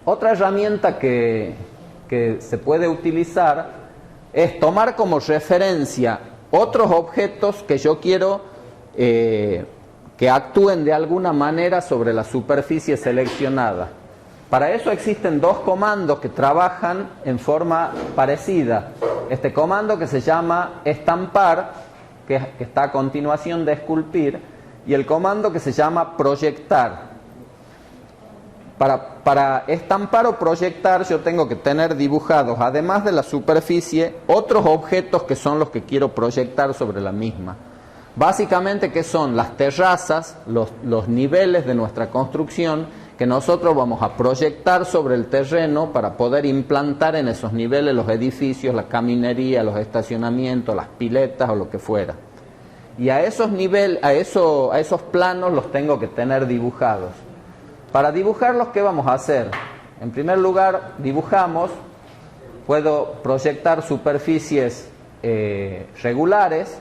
Otra herramienta que se puede utilizar es tomar como referencia otros objetos que yo quiero que actúen de alguna manera sobre la superficie seleccionada. Para eso existen dos comandos que trabajan en forma parecida. Este comando que se llama estampar, que está a continuación de esculpir, y el comando que se llama proyectar. Para estampar o proyectar yo tengo que tener dibujados, además de la superficie, otros objetos que son los que quiero proyectar sobre la misma. Básicamente, ¿qué son? Las terrazas, los niveles de nuestra construcción que nosotros vamos a proyectar sobre el terreno para poder implantar en esos niveles los edificios, la caminería, los estacionamientos, las piletas o lo que fuera. Y a esos niveles, a esos planos los tengo que tener dibujados. Para dibujarlos, ¿qué vamos a hacer? En primer lugar, dibujamos, puedo proyectar superficies regulares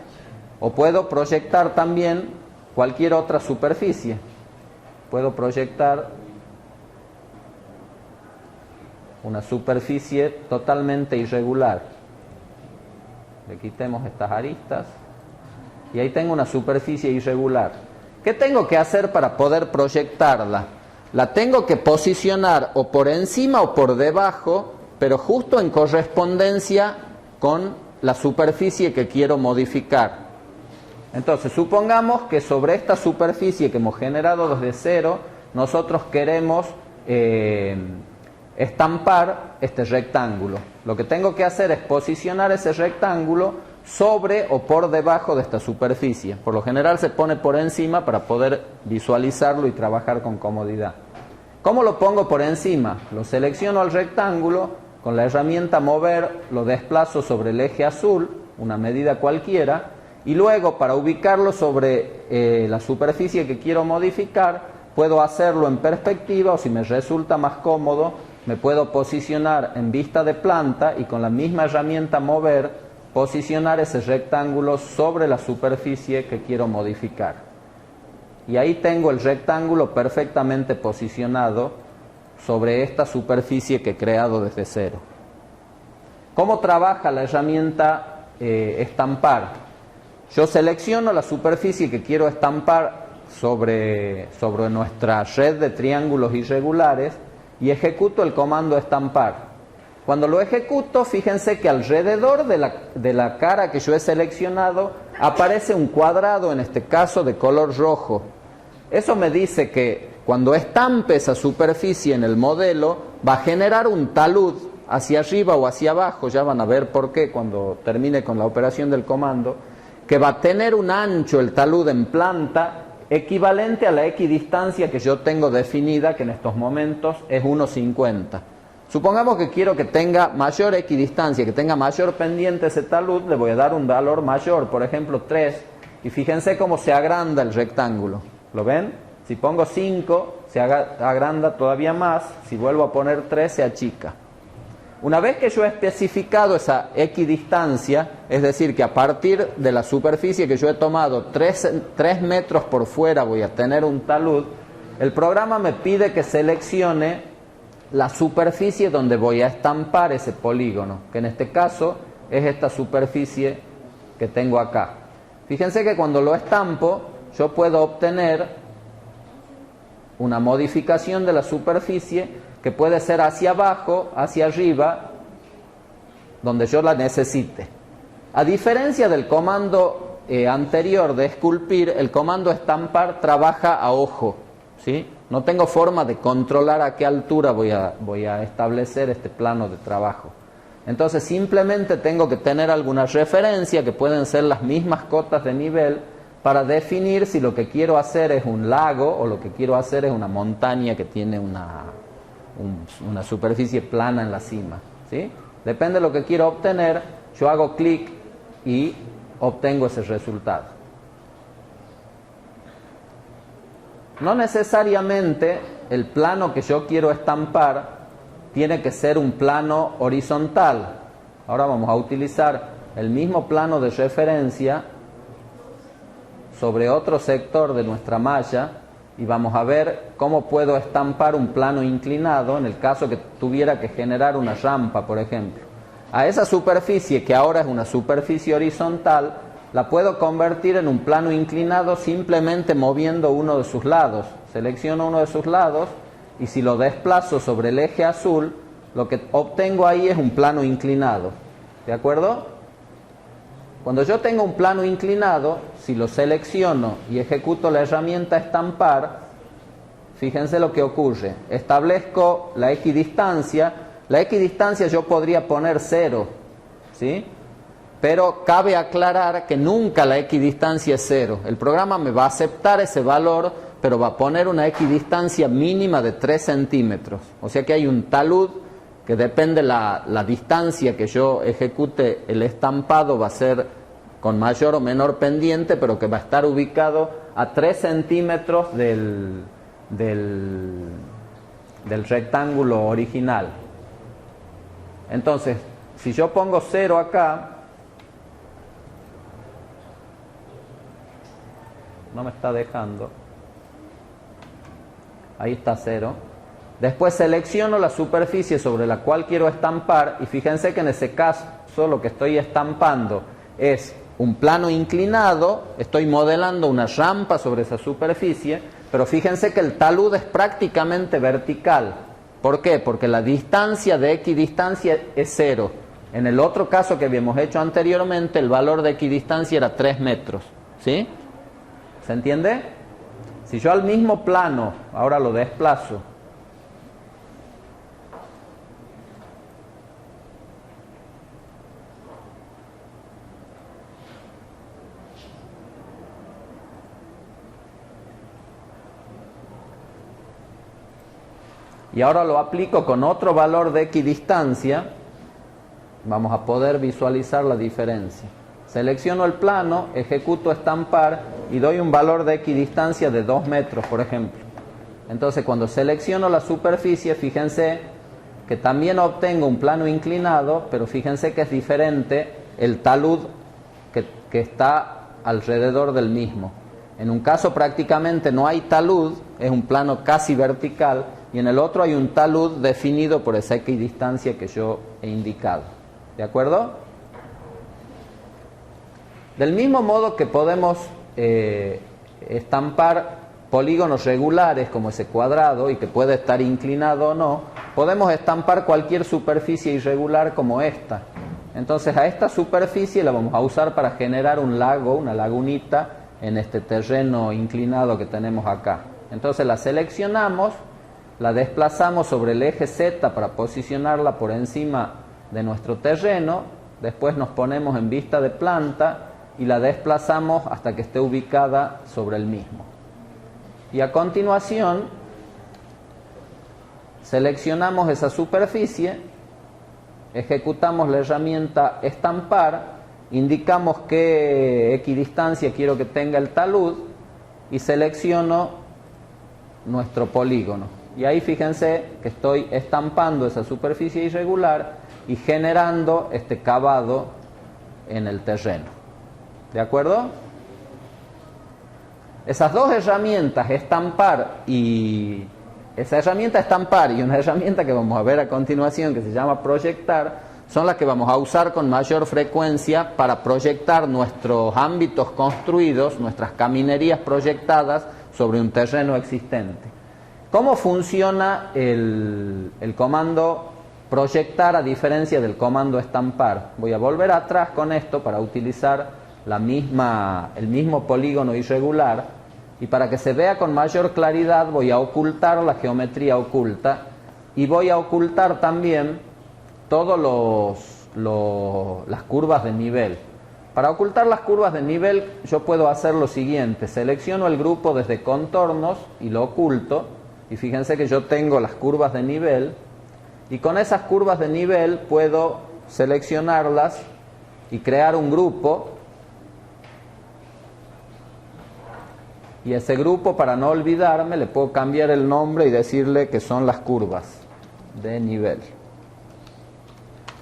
o puedo proyectar también cualquier otra superficie. Puedo proyectar una superficie totalmente irregular. Le quitemos estas aristas y ahí tengo una superficie irregular. ¿Qué tengo que hacer para poder proyectarla? La tengo que posicionar o por encima o por debajo, pero justo en correspondencia con la superficie que quiero modificar. Entonces, supongamos que sobre esta superficie que hemos generado desde cero, nosotros queremos estampar este rectángulo. Lo que tengo que hacer es posicionar ese rectángulo sobre o por debajo de esta superficie. Por lo general se pone por encima para poder visualizarlo y trabajar con comodidad. ¿Cómo lo pongo por encima? Lo selecciono al rectángulo, con la herramienta mover lo desplazo sobre el eje azul, una medida cualquiera, y luego para ubicarlo sobre la superficie que quiero modificar, puedo hacerlo en perspectiva o si me resulta más cómodo, me puedo posicionar en vista de planta y con la misma herramienta mover posicionar ese rectángulo sobre la superficie que quiero modificar. Y ahí tengo el rectángulo perfectamente posicionado sobre esta superficie que he creado desde cero. ¿Cómo trabaja la herramienta estampar? Yo selecciono la superficie que quiero estampar sobre nuestra red de triángulos irregulares y ejecuto el comando estampar. Cuando lo ejecuto, fíjense que alrededor de la cara que yo he seleccionado aparece un cuadrado, en este caso de color rojo. Eso me dice que cuando estampe esa superficie en el modelo, va a generar un talud hacia arriba o hacia abajo, ya van a ver por qué cuando termine con la operación del comando, que va a tener un ancho, el talud en planta, equivalente a la equidistancia que yo tengo definida, que en estos momentos es 1,50. Supongamos que quiero que tenga mayor equidistancia, que tenga mayor pendiente ese talud, le voy a dar un valor mayor, por ejemplo 3, y fíjense cómo se agranda el rectángulo. ¿Lo ven? Si pongo 5, se agranda todavía más, si vuelvo a poner 3, se achica. Una vez que yo he especificado esa equidistancia, es decir, que a partir de la superficie que yo he tomado 3 metros por fuera voy a tener un talud, el programa me pide que seleccione la superficie donde voy a estampar ese polígono, que en este caso es esta superficie que tengo acá. Fíjense que cuando lo estampo, yo puedo obtener una modificación de la superficie que puede ser hacia abajo, hacia arriba, donde yo la necesite. A diferencia del comando anterior de esculpir, el comando estampar trabaja a ojo, ¿sí? No tengo forma de controlar a qué altura voy a establecer este plano de trabajo. Entonces simplemente tengo que tener alguna referencia, que pueden ser las mismas cotas de nivel, para definir si lo que quiero hacer es un lago o lo que quiero hacer es una montaña que tiene una superficie plana en la cima, ¿sí? Depende de lo que quiero obtener, yo hago clic y obtengo ese resultado. No necesariamente el plano que yo quiero estampar tiene que ser un plano horizontal. Ahora vamos a utilizar el mismo plano de referencia sobre otro sector de nuestra malla y vamos a ver cómo puedo estampar un plano inclinado en el caso que tuviera que generar una rampa, por ejemplo. A esa superficie, que ahora es una superficie horizontal, la puedo convertir en un plano inclinado simplemente moviendo uno de sus lados. Selecciono uno de sus lados y si lo desplazo sobre el eje azul, lo que obtengo ahí es un plano inclinado. ¿De acuerdo? Cuando yo tengo un plano inclinado, si lo selecciono y ejecuto la herramienta estampar, fíjense lo que ocurre. Establezco la equidistancia. La equidistancia yo podría poner 0, ¿sí? Pero cabe aclarar que nunca la equidistancia es 0. El programa me va a aceptar ese valor, pero va a poner una equidistancia mínima de 3 centímetros. O sea que hay un talud que depende la distancia que yo ejecute el estampado, va a ser con mayor o menor pendiente, pero que va a estar ubicado a 3 centímetros del rectángulo original. Entonces, si yo pongo 0 acá, no me está dejando, ahí está 0. Después selecciono la superficie sobre la cual quiero estampar y fíjense que en ese caso lo que estoy estampando es un plano inclinado, estoy modelando una rampa sobre esa superficie, pero fíjense que el talud es prácticamente vertical. ¿Por qué? Porque la distancia de equidistancia es 0. En el otro caso que habíamos hecho anteriormente, el valor de equidistancia era 3 metros. ¿Sí? ¿Se entiende? Si yo al mismo plano ahora lo desplazo, y ahora lo aplico con otro valor de equidistancia, vamos a poder visualizar la diferencia. Selecciono el plano, ejecuto estampar y doy un valor de equidistancia de 2 metros, por ejemplo. Entonces, cuando selecciono la superficie, fíjense que también obtengo un plano inclinado, pero fíjense que es diferente el talud que está alrededor del mismo. En un caso prácticamente no hay talud, es un plano casi vertical, y en el otro hay un talud definido por esa equidistancia que yo he indicado. ¿De acuerdo? Del mismo modo que podemos estampar polígonos regulares como ese cuadrado y que puede estar inclinado o no, podemos estampar cualquier superficie irregular como esta. Entonces a esta superficie la vamos a usar para generar un lago, una lagunita en este terreno inclinado que tenemos acá. Entonces la seleccionamos, la desplazamos sobre el eje Z para posicionarla por encima de nuestro terreno, después nos ponemos en vista de planta y la desplazamos hasta que esté ubicada sobre el mismo. Y a continuación seleccionamos esa superficie, ejecutamos la herramienta estampar, indicamos qué equidistancia quiero que tenga el talud y selecciono nuestro polígono. Y ahí fíjense que estoy estampando esa superficie irregular y generando este cavado en el terreno. ¿De acuerdo? Esas dos herramientas, esa herramienta estampar y una herramienta que vamos a ver a continuación que se llama proyectar, son las que vamos a usar con mayor frecuencia para proyectar nuestros ámbitos construidos, nuestras caminerías proyectadas sobre un terreno existente. ¿Cómo funciona el comando proyectar a diferencia del comando estampar? Voy a volver atrás con esto para utilizar el mismo polígono irregular, y para que se vea con mayor claridad voy a ocultar la geometría oculta y voy a ocultar también todas las curvas de nivel. Para ocultar las curvas de nivel yo puedo hacer lo siguiente: selecciono el grupo desde contornos y lo oculto, y fíjense que yo tengo las curvas de nivel, y con esas curvas de nivel puedo seleccionarlas y crear un grupo, y ese grupo, para no olvidarme, le puedo cambiar el nombre y decirle que son las curvas de nivel.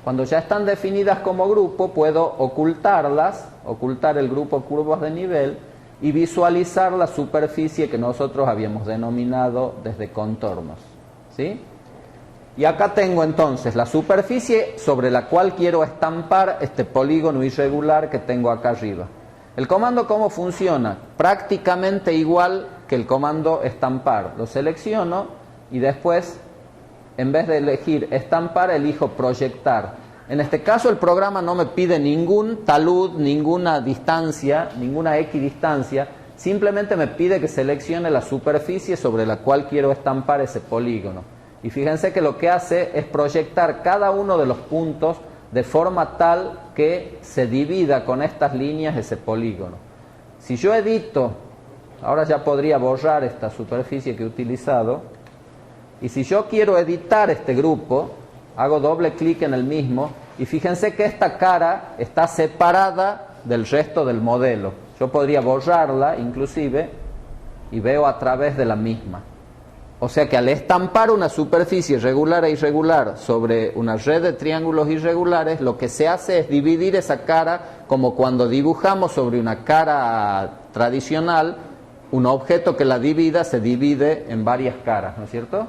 Cuando ya están definidas como grupo, puedo ocultarlas, ocultar el grupo curvas de nivel, y visualizar la superficie que nosotros habíamos denominado desde contornos, ¿sí? Y acá tengo entonces la superficie sobre la cual quiero estampar este polígono irregular que tengo acá arriba. El comando, ¿cómo funciona? Prácticamente igual que el comando estampar. Lo selecciono y después, en vez de elegir estampar, elijo proyectar. En este caso el programa no me pide ningún talud, ninguna distancia, ninguna equidistancia, simplemente me pide que seleccione la superficie sobre la cual quiero estampar ese polígono. Y fíjense que lo que hace es proyectar cada uno de los puntos de forma tal que se divida con estas líneas ese polígono. Si yo edito, ahora ya podría borrar esta superficie que he utilizado, y si yo quiero editar este grupo, hago doble clic en el mismo y fíjense que esta cara está separada del resto del modelo. Yo podría borrarla inclusive y veo a través de la misma. O sea que al estampar una superficie regular e irregular sobre una red de triángulos irregulares, lo que se hace es dividir esa cara como cuando dibujamos sobre una cara tradicional, un objeto que la divida se divide en varias caras, ¿no es cierto?